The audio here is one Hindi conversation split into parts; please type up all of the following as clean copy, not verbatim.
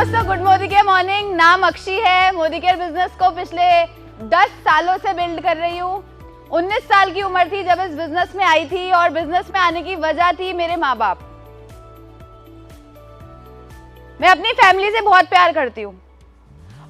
दोस्तों, गुड मोदी केयर मॉर्निंग। नाम अक्षी है। मोदी केयर बिजनेस को पिछले 10 सालों से बिल्ड कर रही हूँ। 19 साल की उम्र थी जब इस बिजनेस में आई थी और बिजनेस में आने की वजह थी मेरे माँ बाप। मैं अपनी फैमिली से बहुत प्यार करती हूँ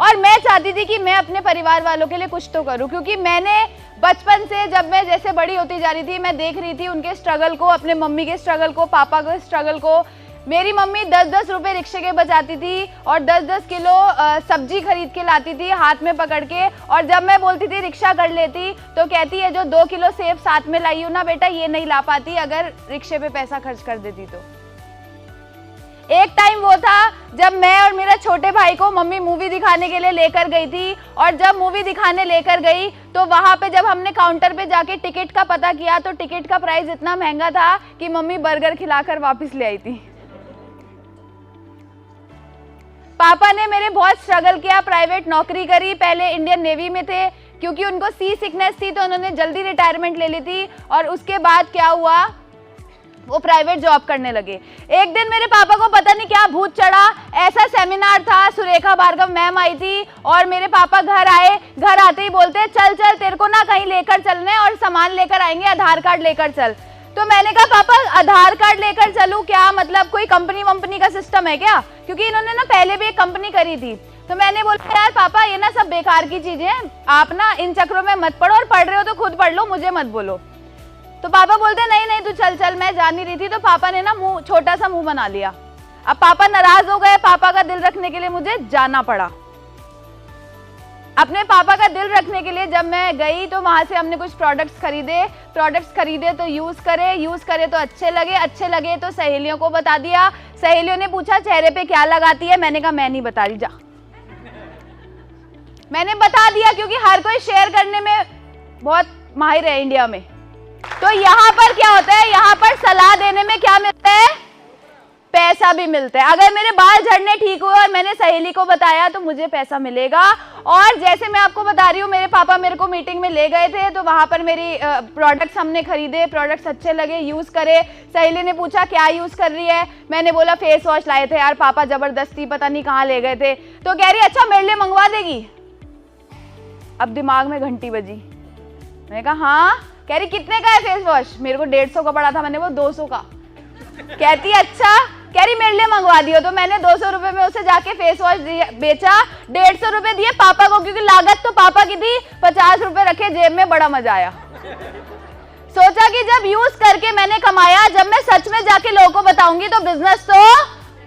और मैं चाहती थी कि मैं अपने परिवार वालों के लिए कुछ तो करूँ, क्योंकि मैंने बचपन से जब मैं जैसे बड़ी होती जा रही थी मैं देख रही थी उनके स्ट्रगल को, अपने मम्मी के स्ट्रगल को, पापा के स्ट्रगल को। मेरी मम्मी 10-10 रुपए रिक्शे के बचाती थी और 10-10 किलो सब्जी खरीद के लाती थी हाथ में पकड़ के, और जब मैं बोलती थी रिक्शा कर लेती तो कहती है जो 2 किलो सेब साथ में लाई हूँ ना बेटा, ये नहीं ला पाती अगर रिक्शे पे पैसा खर्च कर देती तो। एक टाइम वो था जब मैं और मेरा छोटे भाई को मम्मी मूवी दिखाने के लिए लेकर गई थी, और जब मूवी दिखाने लेकर गई तो वहां पे जब हमने काउंटर पे जाके टिकट का पता किया तो टिकट का प्राइस इतना महंगा था कि मम्मी बर्गर खिलाकर वापस ले आई थी। पापा ने मेरे बहुत स्ट्रगल किया, प्राइवेट नौकरी करी, पहले इंडियन नेवी में थे क्योंकि उनको सी सिकनेस थी तो उन्होंने जल्दी रिटायरमेंट ले ली थी, और उसके बाद क्या हुआ वो प्राइवेट जॉब करने लगे। एक दिन मेरे पापा को पता नहीं क्या भूत चढ़ा, ऐसा सेमिनार था, सुरेखा भार्गव मैम आई थी और मेरे पापा घर आए। घर आते ही बोलते चल चल तेरे को ना कहीं लेकर चलने और सामान लेकर आएंगे, आधार कार्ड लेकर चल। तो मैंने कहा पापा आधार कार्ड लेकर चलूं क्या, मतलब कोई कंपनी वंपनी का सिस्टम है क्या, क्योंकि इन्होंने ना पहले भी एक कंपनी करी थी। तो मैंने बोला यार पापा ये ना सब बेकार की चीजें हैं, आप ना इन चक्रों में मत पड़ो और पढ़ रहे हो तो खुद पढ़ लो, मुझे मत बोलो। तो पापा बोलते नहीं नहीं तू चल चल। मैं जा नहीं रही थी तो पापा ने ना मुंह छोटा सा मुंह बना लिया। अब पापा नाराज हो गए, पापा का दिल रखने के लिए मुझे जाना पड़ा। अपने पापा का दिल रखने के लिए जब मैं गई तो वहां से हमने कुछ प्रोडक्ट्स खरीदे तो यूज करे तो अच्छे लगे तो सहेलियों को बता दिया। सहेलियों ने पूछा चेहरे पे क्या लगाती है, मैंने कहा मैं नहीं बता रही, जा। मैंने बता दिया क्योंकि हर कोई शेयर करने में बहुत माहिर है इंडिया में। तो यहाँ पर क्या होता है, यहाँ पर सलाह देने में क्या मिलता है, पैसा भी मिलता है। अगर मेरे बाल झड़ने ठीक हुए और मैंने सहेली को बताया तो मुझे पैसा मिलेगा। और जैसे मैं आपको बता रही हूँ मेरे पापा मेरे को मीटिंग में ले गए थे तो वहां पर मेरी प्रोडक्ट्स हमने खरीदे, प्रोडक्ट्स अच्छे लगे, यूज करे। सहेली ने पूछा क्या यूज कर रही है, मैंने बोला फेस वॉश लाए थे यार पापा, जबरदस्ती पता नहीं कहाँ ले गए थे। तो कह रही अच्छा मेरे लिए मंगवा देगी। अब दिमाग में घंटी बजी, मैंने कहा हाँ। कह रही कितने का है फेस वॉश, मेरे को 150 का पड़ा था, मैंने वो 200 का। कहती अच्छा, कह रही मेरे लिए मंगवा दियो। तो मैंने 200 रुपए में उसे जाके फेस वॉश बेचा, 150 रुपए दिए पापा को क्योंकि लागत तो पापा की थी, 50 रुपए रखे जेब में, बड़ा मजा आया। सोचा कि जब यूज करके मैंने कमाया, जब मैं सच में जाके लोगों को बताऊंगी तो बिजनेस तो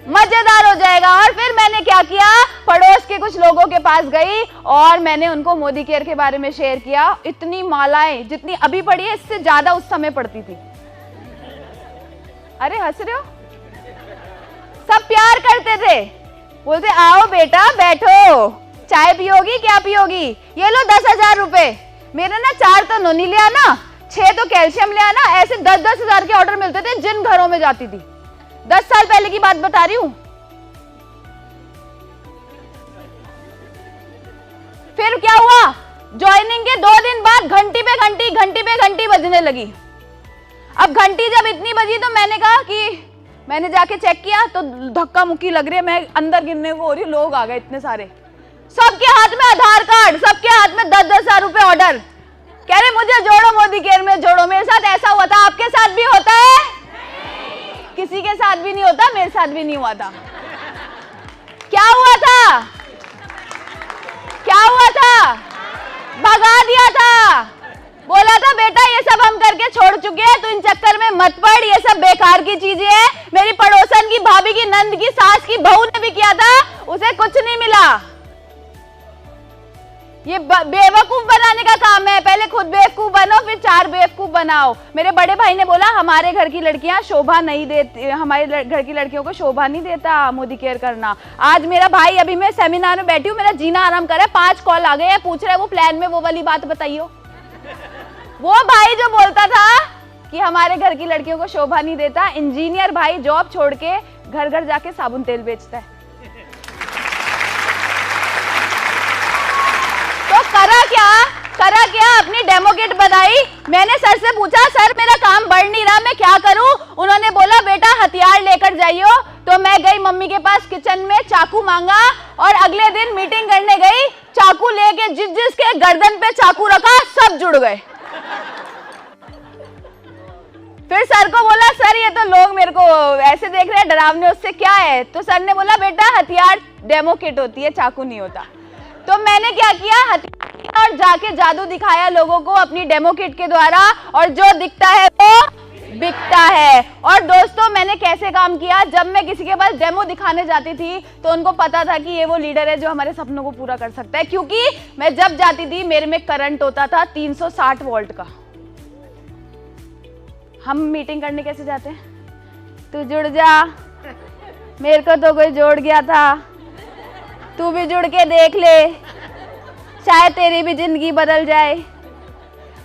मजेदार हो जाएगा। और फिर मैंने क्या किया, पड़ोस के कुछ लोगों के पास गई और मैंने उनको मोदी केयर के बारे में शेयर किया। इतनी मालाएं जितनी अभी पड़ी है इससे ज्यादा उस समय पड़ती थी। अरे हंस रहे हो, सब प्यार करते थे, बोलते आओ बेटा बैठो, चाय पियोगी, क्या पियोगी, ये लो 10,000 रुपए। मेरे ना 4 तो नोनी ले आना, 6 तो कैल्शियम ले आना, ऐसे 10-10 हजार के ऑर्डर मिलते थे जिन घरों में जाती थी। 10 साल पहले की बात बता रही हूं। फिर क्या हुआ, ज्वाइनिंग के 2 दिन बाद घंटी पे घंटी बजने लगी। अब घंटी जब इतनी बजी तो मैंने कहा कि मैंने जाके चेक किया तो धक्का मुक्की लग रही है, मैं अंदर गिरने को हो रही, लोग आ गए इतने सारे, सबके हाथ में आधार कार्ड, सबके हाथ में 10-10 हजार रुपए ऑर्डर। कह रहे मुझे जोड़ो मोदी केयर में जोड़ो। मेरे साथ ऐसा हुआ था, आपके साथ भी होता है? किसी के साथ भी नहीं होता, मेरे साथ भी नहीं हुआ था। क्या हुआ था, भगा दिया था, बोला था बेटा ये सब हम करके छोड़ चुके हैं, तो इन चक्कर में मत पड़, ये सब बेकार की चीजें हैं। मेरी पड़ोसन की भाभी की नंद की सास की बहू ने भी किया था, उसे कुछ नहीं मिला। ये बेवकूफ बनाने का काम है, पहले खुद बेवकूफ बनो फिर 4 बेवकूफ बनाओ। मेरे बड़े भाई ने बोला हमारे घर की लड़कियां शोभा नहीं देती, हमारे घर की लड़कियों को शोभा नहीं देता मोदी केयर करना। आज मेरा भाई, अभी मैं सेमिनार में बैठी हूँ, मेरा जीना आराम कर रहा है, 5 कॉल आ गए हैं, पूछ रहे हैं वो प्लान में वो वाली बात बताइयो। वो भाई जो बोलता था कि हमारे घर की लड़कियों को शोभा नहीं देता, इंजीनियर भाई जॉब छोड़ के घर घर जाके साबुन तेल बेचता है। तो करा क्या, अपनी डेमो किट बनाई। मैंने सर से पूछा सर मेरा काम बढ़ नहीं रहा, मैं क्या करूं? उन्होंने बोला बेटा हथियार लेकर जाइयो, तो मैं गई मम्मी के पास किचन में, चाकू मांगा और अगले दिन मीटिंग करने गई, चाकू लेके जिसके गर्दन पे चाकू रखा सब जुड़ गए। फिर सर को बोला, सर ये तो लोग मेरे को ऐसे देख रहे हैं डरावने, उससे क्या है? तो सर ने बोला, बेटा हथियार डेमो किट होती है, चाकू नहीं होता। तो मैंने क्या किया, हथियार किया और जाके जादू दिखाया लोगों को अपनी डेमो किट के द्वारा, और जो दिखता है वो बिकता है। और दोस्तों मैंने कैसे काम किया, जब मैं किसी के पास डेमो दिखाने जाती थी तो उनको पता था कि ये वो लीडर है जो हमारे सपनों को पूरा कर सकता है, क्योंकि मैं जब जाती थी मेरे में करंट होता था 360 वोल्ट का। हम मीटिंग करने कैसे जाते हैं, तू जुड़ जा, मेरे को तो कोई जोड़ गया था, तू भी जुड़ के देख ले, शायद तेरी भी जिंदगी बदल जाए।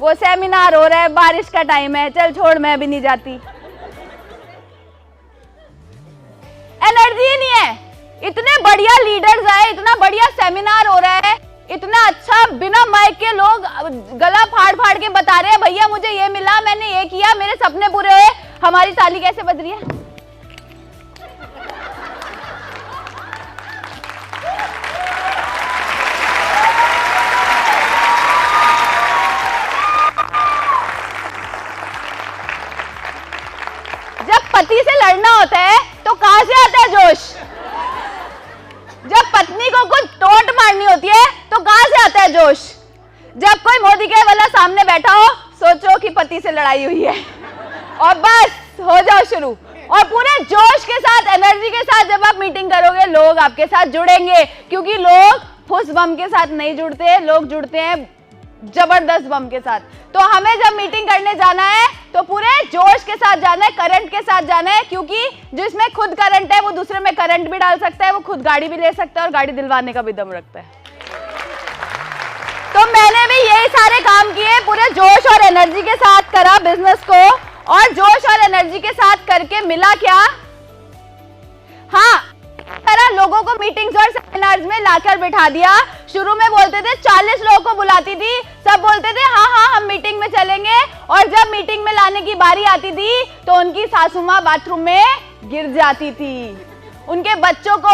वो सेमिनार हो रहा है, बारिश का टाइम है, चल छोड़ मैं भी नहीं जाती। एनर्जी नहीं है। इतने बढ़िया लीडर्स आए, इतना बढ़िया सेमिनार हो रहा है, इतना अच्छा, बिना माइक के लोग गला फाड़ फाड़ के बता रहे हैं, भैया मुझे ये मिला, मैंने ये किया, मेरे सपने पूरे हुए। हमारी ताली कैसे बज रही है? जब पति से लड़ना होता है तो कहां से आता है जोश? जब पत्नी को कुछ टोंट मारनी होती है तो कहां से आता है जोश? जब कोई मोदी के वाला सामने बैठा हो, सोचो कि पति से लड़ाई हुई है और बस हो जाओ शुरू, और पूरे जोश के साथ, एनर्जी के साथ जब आप मीटिंग करोगे, लोग आपके साथ जुड़ेंगे, क्योंकि लोग फुस बम के साथ नहीं जुड़ते, लोग जुड़ते हैं जबरदस्त बम के साथ। तो हमें जब मीटिंग करने जाना है तो पूरे जोश के साथ जाना है, करंट के साथ जाना है, क्योंकि जिसमें खुद करंट है वो दूसरे में करंट भी डाल सकता है, वो खुद गाड़ी भी ले सकता है और गाड़ी दिलवाने का भी दम रखता है। तो मैंने भी यही सारे काम किए, पूरे जोश और एनर्जी के साथ करा बिजनेस को, और जोश और एनर्जी के साथ करके मिला क्या? हाँ, तरह लोगों को मीटिंग्स और सेमिनार्स में लाकर बिठा दिया। शुरू में बोलते थे 40 लोगों को बुलाती थी, सब बोलते थे हाँ हाँ हम मीटिंग में चलेंगे, और जब मीटिंग में लाने की बारी आती थी तो उनकी सासू माँ बाथरूम में गिर जाती थी, उनके बच्चों को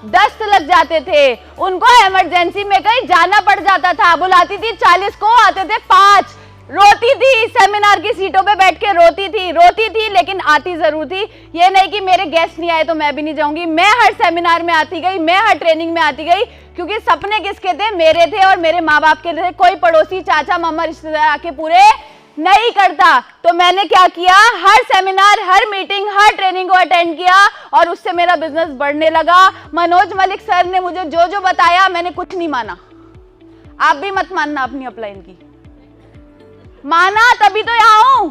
दस्त लग जाते थे, उनको इमरजेंसी में कहीं जाना पड़ जाता था। बुलाती थी 40 को, आते थे 5। रोती थी, सेमिनार की सीटों पे बैठ के रोती थी, लेकिन आती जरूर थी। ये नहीं कि मेरे गेस्ट नहीं आए तो मैं भी नहीं जाऊंगी, मैं हर सेमिनार में आती गई, मैं हर ट्रेनिंग में आती गई, क्योंकि सपने किसके थे? मेरे थे और मेरे माँ बाप के थे। कोई पड़ोसी, चाचा, मामा, रिश्तेदार आके पूरे नहीं करता। तो मैंने क्या किया, हर सेमिनार, हर मीटिंग, हर ट्रेनिंग को अटेंड किया, और उससे मेरा बिजनेस बढ़ने लगा। मनोज मलिक सर ने मुझे जो जो बताया मैंने कुछ नहीं माना। आप भी मत मानना अपनी अपलाइन की, माना तभी तो यहाँ हूं।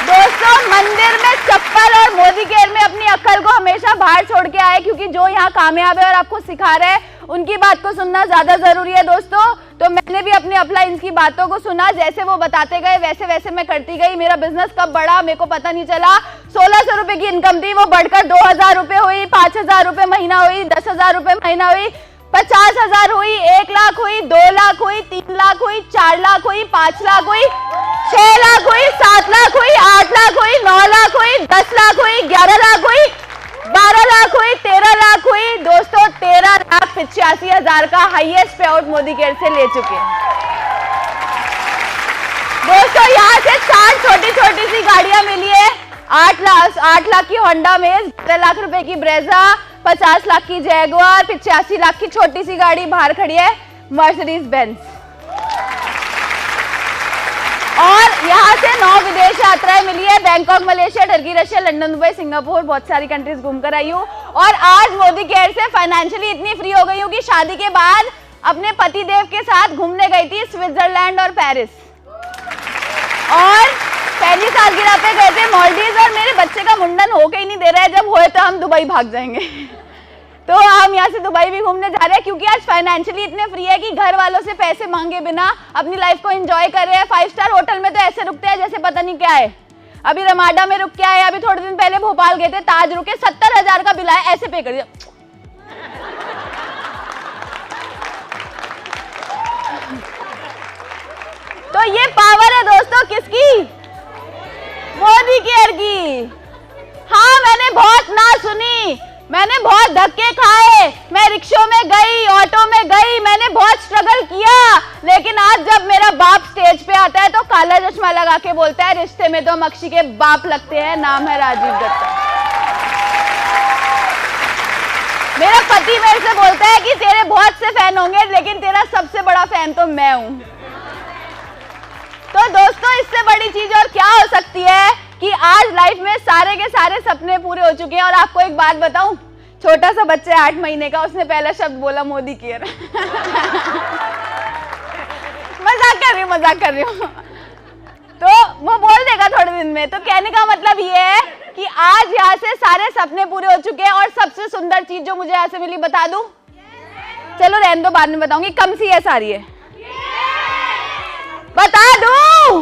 दोस्तों मंदिर में चप्पल और मोदी केयर में अपनी अक्ल को हमेशा बाहर छोड़ के आए, क्योंकि जो यहाँ कामयाब है और आपको सिखा रहे हैं उनकी बात को सुनना ज्यादा जरूरी है दोस्तों। तो मैंने भी अपने अपलाइंस की बातों को सुना, जैसे वो बताते गए वैसे वैसे मैं करती गई। मेरा बिजनेस कब बढ़ा मेरे को पता नहीं चला। 1600 रुपए की इनकम थी, वो बढ़कर 2000 रुपए हुई, 5000 रुपए महीना हुई, 10,000 रुपए महीना हुई, 50,000 हुई, 1 लाख हुई, 2 लाख हुई, 3 लाख हुई, 4 लाख हुई, 5 लाख हुई, 6 लाख हुई, 7 लाख हुई, 8 लाख हुई, 9 लाख हुई, 10 लाख हुई, 11 लाख हुई, 12 लाख हुई, 13 लाख हुई। दोस्तों 13,85,000 का हाईएस्ट पे आउट मोदी केयर से ले चुके हैं। दोस्तों यहाँ से 4 छोटी छोटी सी गाड़ियां मिली है। 8 लाख की होंडा मेज, 12 लाख रुपए की ब्रेजा, 50 लाख की जैगुआर, 85 लाख की छोटी सी गाड़ी बाहर खड़ी है, मर्सिडीज बेंज। और यहाँ से 9 विदेश यात्राएं मिली है, Bangkok, Malaysia, Turkey, Russia, London, Dubai, Singapore, बहुत सारी कंट्रीज घूमकर आई हूँ। और आज मोदी केयर से फाइनेंशियली इतनी फ्री हो गई हूँ कि शादी के बाद अपने पति देव के साथ घूमने गई थी स्विट्जरलैंड और पेरिस, और पहली सालगिरह पे गए थे मालदीव, और मेरे बच्चे का मुंडन होके ही नहीं दे रहा है, जब होए तो हम दुबई भाग जाएंगे। तो हम यहाँ से दुबई भी घूमने जा रहे हैं, क्योंकि आज फाइनेंशियली इतने फ्री है कि घर वालों से पैसे मांगे बिना अपनी लाइफ को एंजॉय कर रहे हैं। 5 स्टार होटल में तो ऐसे रुकते हैं जैसे पता नहीं क्या है। अभी रमाडा में रुक के आए, अभी थोड़े दिन पहले भोपाल गए थे, ताज रुके, 70,000 का बिल आया, ऐसे पे कर दिया। तो ये पावर है दोस्तों किसकी? मोदी केयर की। हाँ, मैंने बहुत ना सुनी, मैंने बहुत धक्के खाए, मैं रिक्शों में गई, ऑटो में गई, मैंने बहुत स्ट्रगल किया, लेकिन आज जब मेरा बाप स्टेज पे आता है तो काला चश्मा लगा के बोलता है रिश्ते में तो हम अक्षी के बाप लगते हैं, नाम है राजीव दत्ता। मेरा पति मेरे से बोलता है कि तेरे बहुत से फैन होंगे लेकिन तेरा सबसे बड़ा फैन तो मैं हूं। तो दोस्तों, इससे बड़ी चीज और क्या हो सकती है कि आज लाइफ में सारे के सारे सपने पूरे हो चुके हैं। और आपको एक बात बताऊं, छोटा सा बच्चा 8 महीने का, उसने पहला शब्द बोला मोदी केयर। मजाक कर रही हूँ। तो वो बोल देगा थोड़े दिन में। तो कहने का मतलब ये है कि आज यहाँ से सारे सपने पूरे हो चुके हैं। और सबसे सुंदर चीज जो मुझे यहाँ से मिली बता दूं? चलो रहने दो, बाद में बताऊंगी। कम सी है सारी है, बता दूं?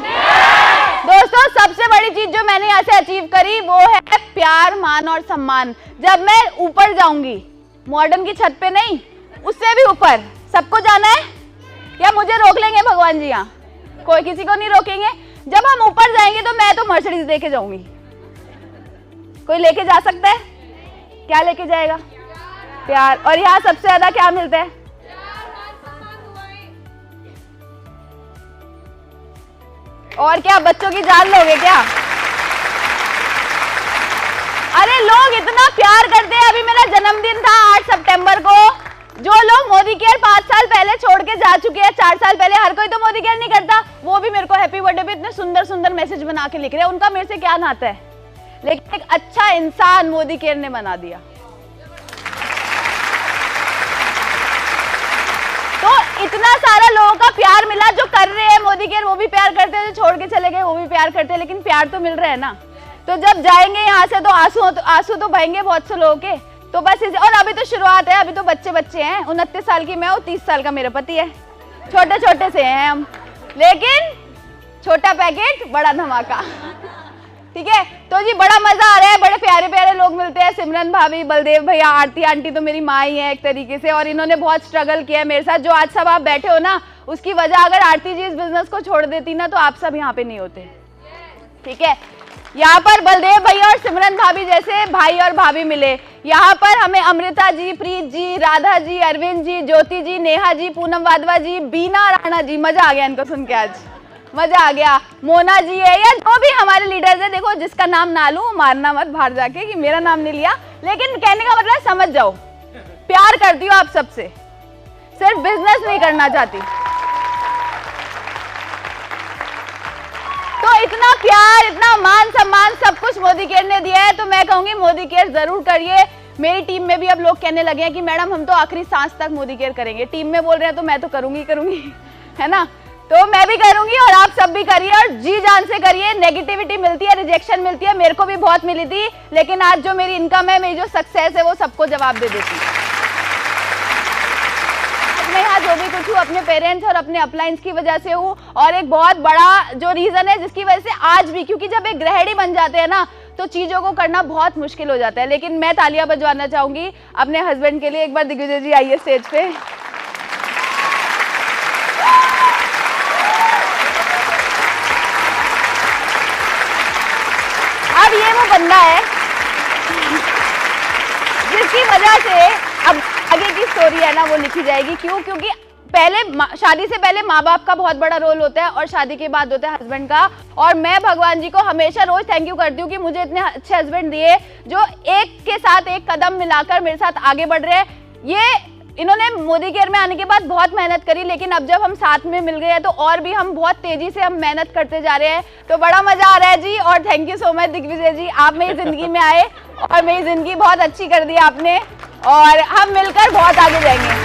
दोस्तों, सबसे बड़ी चीज जो मैंने यहाँ से अचीव करी वो है प्यार, मान और सम्मान। जब मैं ऊपर जाऊंगी, मॉडर्न की छत पे नहीं, उससे भी ऊपर, सबको जाना है या मुझे रोक लेंगे भगवान जी? यहाँ कोई किसी को नहीं रोकेंगे। जब हम ऊपर जाएंगे तो मैं तो मर्सिडीज लेके जाऊंगी। कोई लेके जा सकता है? क्या लेके जाएगा? प्यार। और यहाँ सबसे ज्यादा क्या मिलता है? और क्या बच्चों की जान लोगे क्या? अरे लोग इतना प्यार करते हैं। अभी मेरा जन्मदिन था 8 सितंबर को। जो लोग मोदी केयर 5 साल पहले छोड़ के जा चुके हैं, 4 साल पहले, हर कोई तो मोदी केयर नहीं करता, वो भी मेरे को हैप्पी बर्थडे पे इतने सुंदर सुंदर मैसेज बना के लिख रहे हैं। उनका मेरे से क्या नाता है? लेकिन एक अच्छा इंसान मोदी केयर ने बना दिया। तो इतना सारा लोगों का प्यार मिला। जो कर रहे हैं मोदी केयर वो भी प्यार करते हैं, जो छोड़ के चले गए वो भी प्यार करते हैं, लेकिन प्यार तो मिल रहा है ना। तो जब जाएंगे यहाँ से तो आंसू तो बहेंगे बहुत से लोगों के। तो बस इसे, और अभी तो शुरुआत है, अभी तो बच्चे हैं। 29 साल की मैं हूँ, 30 साल का मेरा पति है, छोटे छोटे से हैं हम, लेकिन छोटा पैकेट बड़ा धमाका। ठीक है, तो जी बड़ा मजा आ रहा है। बड़े प्यारे प्यारे लोग मिलते हैं, सिमरन भाभी, बलदेव भैया, आरती आंटी तो मेरी माँ ही है एक तरीके से, और इन्होंने बहुत स्ट्रगल किया है मेरे साथ। जो आज सब आप बैठे हो ना, उसकी वजह अगर आरती जी इस बिजनेस को छोड़ देती ना तो आप सब यहाँ पे नहीं होते। ठीक है, यहाँ पर बलदेव भैया और सिमरन भाभी जैसे भाई और भाभी मिले। यहाँ पर हमें अमृता जी, प्रीत जी, राधा जी, अरविंद जी, ज्योति जी, नेहा जी, पूनम वाधवा जी, बीना राणा जी, मजा आ गया इनको सुन के, आज मजा आ गया। मोना जी है, या जो भी हमारे लीडर्स है। देखो, जिसका नाम ना लूं मारना मत बाहर जाके कि मेरा नाम नहीं लिया, लेकिन कहने का मतलब समझ जाओ, प्यार करती हूँ आप सबसे, सिर्फ बिजनेस नहीं करना चाहती। तो इतना प्यार, इतना मान सम्मान सब कुछ मोदी केयर ने दिया है। तो मैं कहूंगी मोदी केयर जरूर करिए। मेरी टीम में भी अब लोग कहने लगे हैं कि मैडम हम तो आखिरी सांस तक मोदी केयर करेंगे। टीम में बोल रहे हैं तो मैं तो करूंगी, है ना। तो मैं भी करूंगी और आप सब भी करिए, और जी जान से करिए। नेगेटिविटी मिलती है, रिजेक्शन मिलती है, मेरे को भी बहुत मिली थी, लेकिन आज जो मेरी इनकम है, मेरी जो सक्सेस है, वो सबको जवाब दे देती है। मैं यहाँ जो भी कुछ हूँ अपने पेरेंट्स और अपने अपलाइंस की वजह से हूँ। और एक बहुत बड़ा जो रीजन है जिसकी वजह से आज भी, क्योंकि जब एक गृहिणी बन जाते हैं ना तो चीजों को करना बहुत मुश्किल हो जाता है। लेकिन मैं तालियां बजवाना चाहूंगी अपने हस्बैंड के लिए। एक बार दिग्विजय जी आइए स्टेज पे। अब ये वो बंदा है जिसकी वजह से अब आगे की स्टोरी है ना वो लिखी जाएगी। क्यों? क्योंकि पहले शादी से पहले माँ बाप का बहुत बड़ा रोल होता है और शादी के बाद होता है हस्बैंड का। और मैं भगवान जी को हमेशा रोज थैंक यू करती हूँ कि मुझे इतने अच्छे हस्बैंड दिए जो एक के साथ एक कदम मिलाकर मेरे साथ आगे बढ़ रहे हैं। ये इन्होंने मोदी केयर में आने के बाद बहुत मेहनत करी, लेकिन अब जब हम साथ में मिल गए हैं तो और भी हम बहुत तेजी से हम मेहनत करते जा रहे हैं। तो बड़ा मजा आ रहा है जी, और thank you so much Digvijay ji, आप मेरी जिंदगी में आए और मेरी जिंदगी बहुत अच्छी कर दी आपने, और हम मिलकर बहुत आगे जाएंगे।